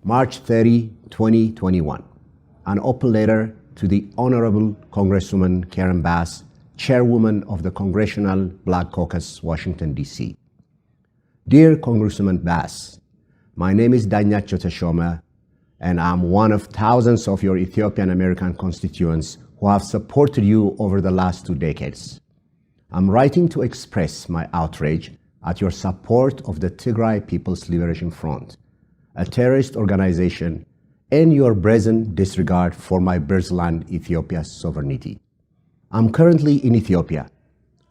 March 30, 2021, an open letter to the Honorable Congresswoman Karen Bass, Chairwoman of the Congressional Black Caucus, Washington, D.C. Dear Congresswoman Bass, my name is Danyacho Teshome, and I'm one of thousands of your Ethiopian American constituents who have supported you over the last 2 decades. I'm writing to express my outrage at your support of the Tigray People's Liberation Front, a terrorist organization, and your brazen disregard for my birthland, Ethiopia's sovereignty. I'm currently in Ethiopia.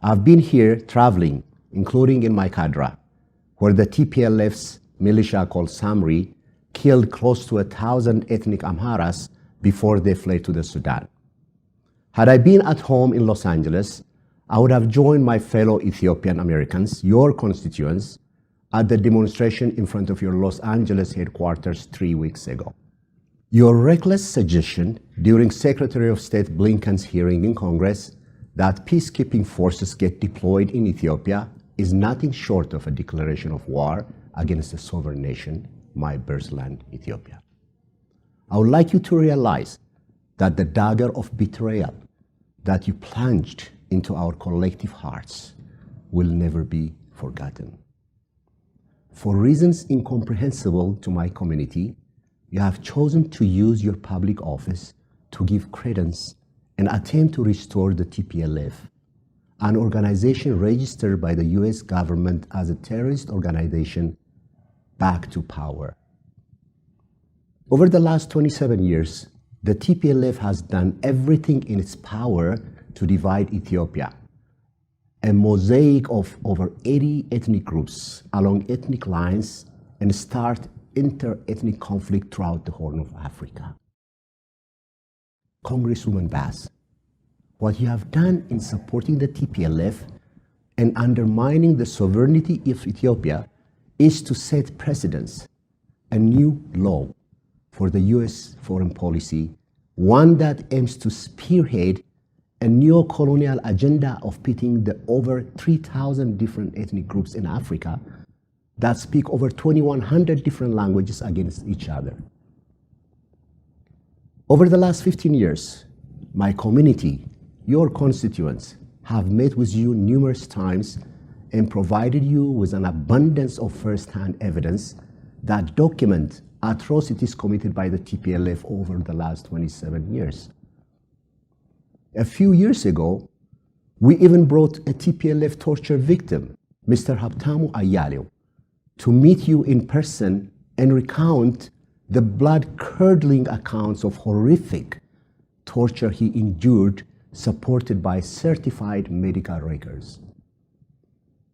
I've been here traveling, including in Maikadra, where the TPLF's militia called Samri killed close to 1,000 ethnic Amharas before they fled to the Sudan. Had I been at home in Los Angeles, I would have joined my fellow Ethiopian Americans, your constituents, at the demonstration in front of your Los Angeles headquarters 3 weeks ago. Your reckless suggestion during Secretary of State Blinken's hearing in Congress that peacekeeping forces get deployed in Ethiopia is nothing short of a declaration of war against a sovereign nation, my birthland, Ethiopia. I would like you to realize that the dagger of betrayal that you plunged into our collective hearts will never be forgotten. For reasons incomprehensible to my community, you have chosen to use your public office to give credence and attempt to restore the TPLF, an organization registered by the US government as a terrorist organization, back to power. Over the last 27 years, the TPLF has done everything in its power to divide Ethiopia, a mosaic of over 80 ethnic groups along ethnic lines, and start inter-ethnic conflict throughout the Horn of Africa. Congresswoman Bass, what you have done in supporting the TPLF and undermining the sovereignty of Ethiopia is to set precedents, a new law for the US foreign policy, one that aims to spearhead a neo-colonial agenda of pitting the over 3,000 different ethnic groups in Africa that speak over 2,100 different languages against each other. Over the last 15 years, my community, your constituents, have met with you numerous times and provided you with an abundance of first-hand evidence that document atrocities committed by the TPLF over the last 27 years. A few years ago, we even brought a TPLF torture victim, Mr. Habtamu Ayaleo, to meet you in person and recount the blood-curdling accounts of horrific torture he endured, supported by certified medical records.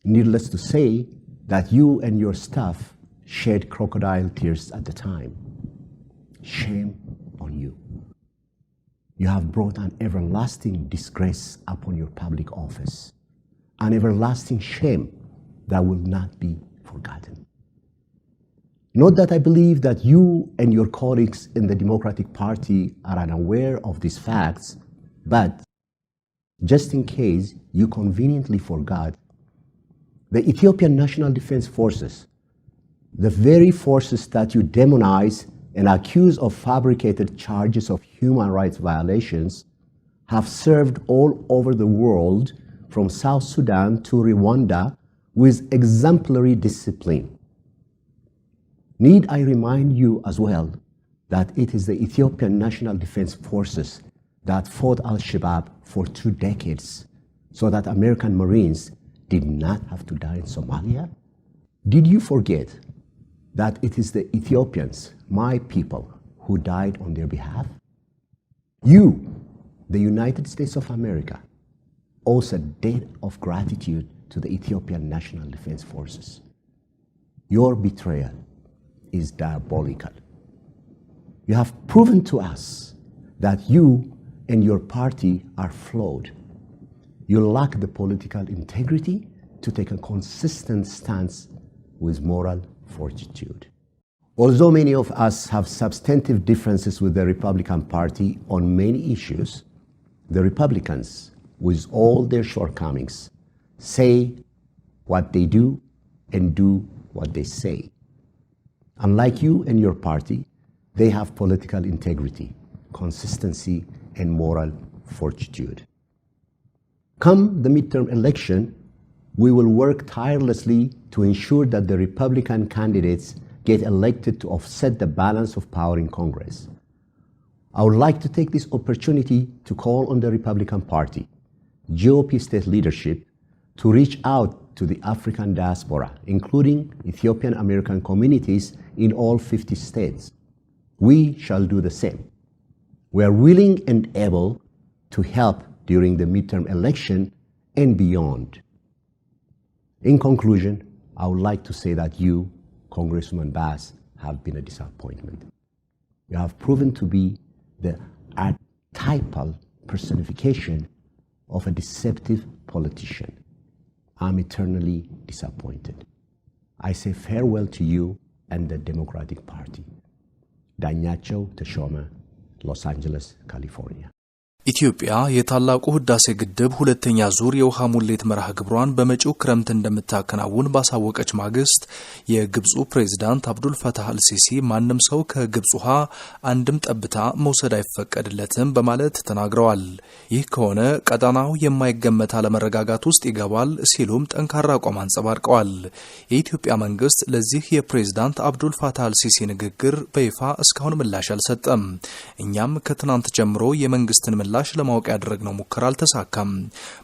Needless to say that you and your staff shed crocodile tears at the time. Shame on you. You have brought an everlasting disgrace upon your public office, an everlasting shame that will not be forgotten. Not that I believe that you and your colleagues in the Democratic Party are unaware of these facts, but just in case you conveniently forgot, the Ethiopian National Defense Forces, the very forces that you demonize and accuse of fabricated charges of human rights violations, have served all over the world from South Sudan to Rwanda with exemplary discipline. Need I remind you as well that it is the Ethiopian National Defense Forces that fought Al-Shabaab for 2 decades so that American Marines did not have to die in Somalia? Did you forget that it is the Ethiopians, my people, who died on their behalf? You, the United States of America, owes a debt of gratitude to the Ethiopian National Defense Forces. Your betrayal is diabolical. You have proven to us that you and your party are flawed. You lack the political integrity to take a consistent stance with moral fortitude. Although many of us have substantive differences with the Republican Party on many issues, the Republicans, with all their shortcomings, say what they do and do what they say. Unlike you and your party, They have political integrity, consistency, and moral fortitude. Come the midterm election, we will work tirelessly to ensure that the Republican candidates get elected to offset the balance of power in Congress. I would like to take this opportunity to call on the Republican Party, GOP state leadership, to reach out to the African diaspora, including Ethiopian American communities in all 50 states. We shall do the same. We are willing and able to help during the midterm election and beyond. In conclusion, I would like to say that you, Congressman Bass, have been a disappointment. You have proven to be the archetypal personification of a deceptive politician. I'm eternally disappointed. I say farewell to you and the Democratic Party. Danyacho Teshome, Los Angeles, California. ኢትዮጵያ የታላቁ ህዳሴ ግድብ ሁለተኛ ዙር የውሃ ሙሌት መርሃ ግብሯን በመጪው ክረምት እንደምታከናውን ባሳወቀች ማግስት የግብፁ ፕሬዝዳንት አብዱል ፈታህ አልሲሲ ማንም ሰው ከግብፅ ውሃ አንድም ጠብታ መውሰድ አይፈቀድለትም በማለት ተናግረዋል። ይህ ከሆነ ቀጣናው የማይገመት አለመረጋጋት ውስጥ ይገባል ሲሉም ጠንካራ አቋም አንጸባርቀዋል። የኢትዮጵያ መንግስት ለዚህ የፕሬዝዳንት አብዱል ፈታህ አልሲሲ ንግግር በይፋ እስካሁን ምላሽ አልሰጠም። እኛም ከትናንት ጀምሮ የመንግስትን ምላሽ ለማወቅ ያደረግነው ሙከራ አልተሳካም።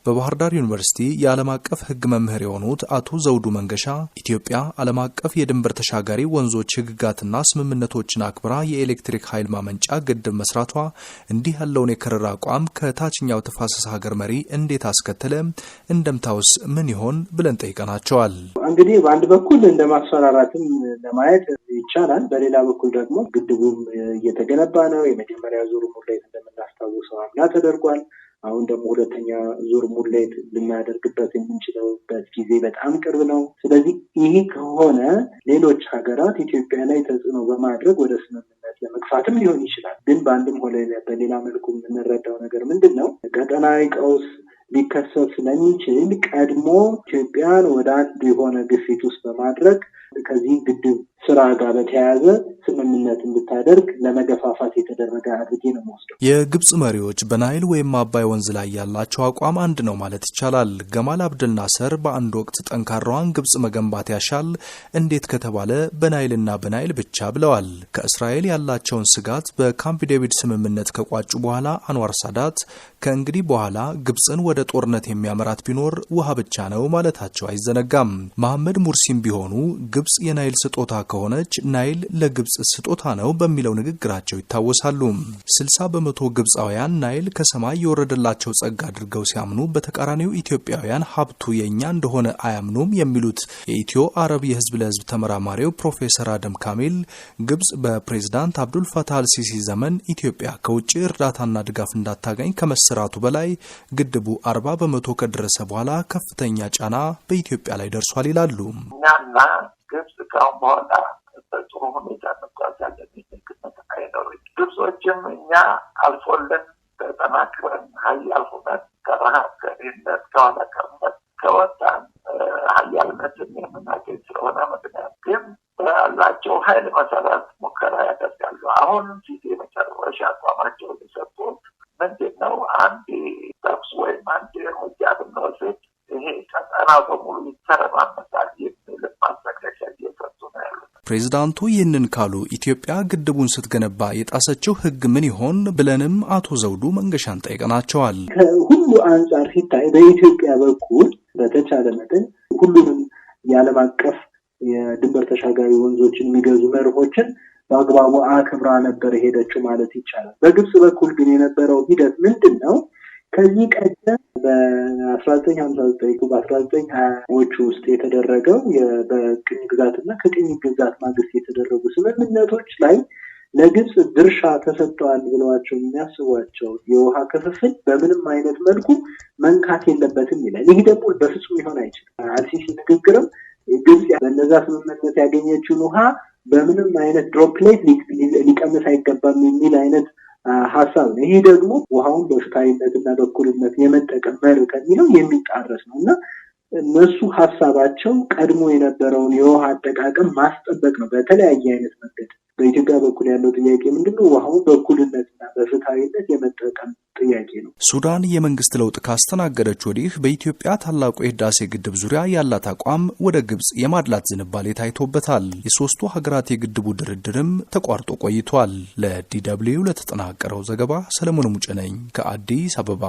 በባህር ዳር ዩኒቨርሲቲ የዓለም አቀፍ ህግ መምህር የሆኑት አቶ ዘውዱ መንገሻ ኢትዮጵያ ዓለም አቀፍ የድንበር ተሻጋሪ ወንዞች ህግጋትና ስምምነቶችን አክብራ የኤሌክትሪክ ኃይል ማመንጫ ግድብ መስራቷ እንዲህ ያለውን የከረረ አቋም ከታችኛው ተፋሰስ ሀገር መሪ እንዴት አስከተለ? እንደምታውስ ምን ይሆን ብለን ጠይቀናቸዋል። እንግዲህ በአንድ በኩል እንደማስፈራራትም ለማየት ይቻላል። በሌላ በኩል ደግሞ ግድቡም እየተገነባ ነው። የመጀመሪያ ዙር ሙሌት እንደምናስታውሰው አምና ተደርጓል። አሁን ደግሞ ሁለተኛ ዙር ሙሌት ልናደርግበት የምንችልበት ጊዜ በጣም ቅርብ ነው። ስለዚህ ይህ ከሆነ ሌሎች ሀገራት ኢትዮጵያ ላይ ተጽዕኖ በማድረግ ወደ ስምምነት ለመግፋትም ሊሆን ይችላል። ግን በአንድም ሆነ በሌላ መልኩ የምንረዳው ነገር ምንድን ነው? ቀጠናዊ ቀውስ ሊከሰት ስለሚችል ቀድሞ ኢትዮጵያን ወደ አንድ የሆነ ግፊት ውስጥ በማድረግ ከዚህ ግድብ ስራ ጋር በተያያዘ ስምምነት እንድታደርግ ለመገፋፋት የተደረገ አድርጌ ነው የምወስደው። የግብጽ መሪዎች በናይል ወይም አባይ ወንዝ ላይ ያላቸው አቋም አንድ ነው ማለት ይቻላል። ገማል አብደል ናስር በአንድ ወቅት ጠንካራዋን ግብጽ መገንባት ያሻል እንዴት ከተባለ በናይልና በናይል ብቻ ብለዋል። ከእስራኤል ያላቸውን ስጋት በካምፕ ዴቪድ ስምምነት ከቋጩ በኋላ አንዋር ሳዳት ከእንግዲህ በኋላ ግብጽን ወደ ጦርነት የሚያመራት ቢኖር ውሃ ብቻ ነው ማለታቸው አይዘነጋም። መሐመድ ሙርሲም ቢሆኑ ግብጽ የናይል ስጦታ ከሆነች ናይል ለግብጽ ስጦታ ነው በሚለው ንግግራቸው ይታወሳሉ። 60% ግብጻውያን ናይል ከሰማይ የወረደላቸው ጸጋ አድርገው ሲያምኑ፣ በተቃራኒው ኢትዮጵያውያን ሀብቱ የኛ እንደሆነ አያምኑም የሚሉት የኢትዮ አረብ የህዝብ ለህዝብ ተመራማሪው ፕሮፌሰር አደም ካሚል ግብጽ በፕሬዝዳንት አብዱል ፈታህ አልሲሲ ዘመን ኢትዮጵያ ከውጭ እርዳታና ድጋፍ እንዳታገኝ ከመሰራቱ በላይ ግድቡ 40% ከደረሰ በኋላ ከፍተኛ ጫና በኢትዮጵያ ላይ ደርሷል ይላሉ። ግብጽ ካሁን በኋላ በጥሩ ሁኔታ መጓዛለን የሚልክነት አይኖርም። ግብጾችም እኛ አልፎልን ተጠናክረን ሀያል ሁነት ከረሃብ ከድህነት ከኋላ ቀርነት ከወጣን ሀያልነትን የምናገኝ ስለሆነ ምክንያት ግን ባላቸው ኃይል መሰረት ሙከራ ያደርጋሉ። አሁን ፊት የመጨረሻ አቋማቸው ሊሰጡ ምንድን ነው? አንድ ተኩስ ወይም አንድ እርምጃ ብንወስድ ይሄ ቀጠና በሙሉ ይተረማመሳል የሚል ማስጠንቀቂያ እየሰጡ ነው ያሉት። ፕሬዝዳንቱ ይህንን ካሉ ኢትዮጵያ ግድቡን ስትገነባ የጣሰችው ህግ ምን ይሆን ብለንም አቶ ዘውዱ መንገሻን ጠይቀናቸዋል። ከሁሉ አንጻር ሲታይ በኢትዮጵያ በኩል በተቻለ መጠን ሁሉንም የዓለም አቀፍ የድንበር ተሻጋሪ ወንዞችን የሚገዙ መርሆችን በአግባቡ አክብራ ነበር ሄደችው ማለት ይቻላል። በግብጽ በኩል ግን የነበረው ሂደት ምንድን ነው? ከዚህ ቀደም በ1959 በ1920ዎቹ ውስጥ የተደረገው በቅኝ ግዛትና ከቅኝ ግዛት ማግስት የተደረጉ ስምምነቶች ላይ ለግብጽ ድርሻ ተሰጥቷል ብለዋቸው የሚያስቧቸው የውሃ ክፍፍል በምንም አይነት መልኩ መንካት የለበትም ይላል። ይህ ደግሞ በፍጹም ሊሆን አይችልም። አልሲሲ ንግግርም ግብጽ በነዛ ስምምነት ያገኘችውን ውሃ በምንም አይነት ድሮፕሌት ሊቀንስ አይገባም የሚል አይነት ሀሳብ ነው። ይሄ ደግሞ ውሃውን በፍትሃዊነትና በእኩልነት የመጠቀም መርህ ከሚለው የሚጣረስ ነው እና እነሱ ሀሳባቸው ቀድሞ የነበረውን የውሃ አጠቃቀም ማስጠበቅ ነው በተለያየ አይነት መንገድ በኢትዮጵያ በኩል ያለው ጥያቄ ምንድነው? ውሃው በእኩልነትና በፍትሃዊነት የመጠቀም ጥያቄ ነው። ሱዳን የመንግስት ለውጥ ካስተናገደች ወዲህ በኢትዮጵያ ታላቁ የህዳሴ ግድብ ዙሪያ ያላት አቋም ወደ ግብጽ የማድላት ዝንባሌ ታይቶበታል። የሶስቱ ሀገራት የግድቡ ድርድርም ተቋርጦ ቆይቷል። ለዲ ደብልዩ ለተጠናቀረው ዘገባ ሰለሞን ሙጬ ነኝ ከአዲስ አበባ።